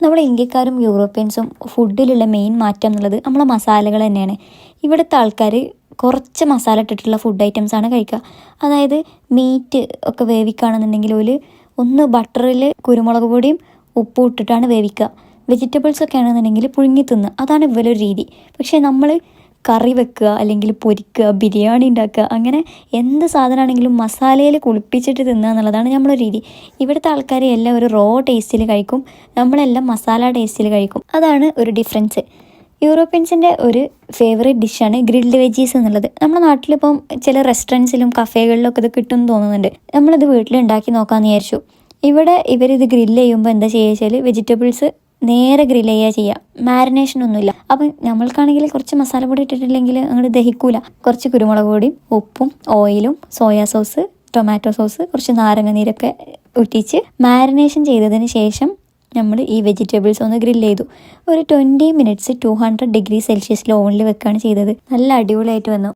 നമ്മൾ ഇന്ത്യക്കാരും യൂറോപ്യൻസും ഫുഡിലുള്ള മെയിൻ മാറ്റം എന്നുള്ളത് നമ്മളെ മസാലകൾ തന്നെയാണ്. ഇവിടുത്തെ ആൾക്കാർ കുറച്ച് മസാല ഇട്ടിട്ടുള്ള ഫുഡ് ഐറ്റംസാണ് കഴിക്കുക. അതായത് മീറ്റ് ഒക്കെ വേവിക്കുകയാണെന്നുണ്ടെങ്കിൽ ഒരു ഒന്ന് ബട്ടറിൽ കുരുമുളക് പൊടിയും ഉപ്പും ഇട്ടിട്ടാണ് വേവിക്കുക. വെജിറ്റബിൾസൊക്കെ ആണെന്നുണ്ടെങ്കിൽ പുഴുങ്ങി തിന്നുക. അതാണ് ഇവരൊരു രീതി. പക്ഷേ നമ്മൾ കറി വെക്കുക, അല്ലെങ്കിൽ പൊരിക്കുക, ബിരിയാണി ഉണ്ടാക്കുക, അങ്ങനെ എന്ത് സാധനമാണെങ്കിലും മസാലയിൽ കുളിപ്പിച്ചിട്ട് തിന്നുക എന്നുള്ളതാണ് നമ്മളെ രീതി. ഇവിടുത്തെ ആൾക്കാർ എല്ലാം ഒരു റോ ടേസ്റ്റിൽ കഴിക്കും, നമ്മളെല്ലാം മസാല ടേസ്റ്റിൽ കഴിക്കും. അതാണ് ഒരു ഡിഫറൻസ്. യൂറോപ്യൻസിൻ്റെ ഒരു ഫേവറേറ്റ് ഡിഷാണ് ഗ്രിൽഡ് വെജീസ് എന്നുള്ളത്. നമ്മുടെ നാട്ടിലിപ്പം ചില റെസ്റ്റോറൻറ്റ്സിലും കഫേകളിലൊക്കെ ഇത് കിട്ടുമെന്ന് തോന്നുന്നുണ്ട്. നമ്മളിത് വീട്ടിലുണ്ടാക്കി നോക്കാമെന്ന് വിചാരിച്ചു. ഇവിടെ ഇവരിത് ഗ്രില്ല് ചെയ്യുമ്പോൾ എന്താ ചെയ്യുക വെച്ചാൽ വെജിറ്റബിൾസ് നേരെ ഗ്രില്ല് ചെയ്യുക, മാരിനേഷനൊന്നുമില്ല. അപ്പം നമ്മൾക്കാണെങ്കിൽ കുറച്ച് മസാലപ്പൊടി ഇട്ടിട്ടില്ലെങ്കിൽ അങ്ങോട്ട് ദഹിക്കൂല. കുറച്ച് കുരുമുളക് പൊടിയും ഉപ്പും ഓയിലും സോയാ സോസ്, ടൊമാറ്റോ സോസ്, കുറച്ച് നാരങ്ങ നീരൊക്കെ ഉറ്റിച്ച് മാരിനേഷൻ ചെയ്തതിന് ശേഷം നമ്മൾ ഈ വെജിറ്റബിൾസ് ഒന്ന് ഗ്രില്ല് ചെയ്തു. ഒരു 20 മിനിറ്റ്സ് 200 ഡിഗ്രി സെൽഷ്യസിൽ ഓവനിൽ വെക്കുകയാണ് ചെയ്തത്. നല്ല അടിപൊളിയായിട്ട് വന്നു.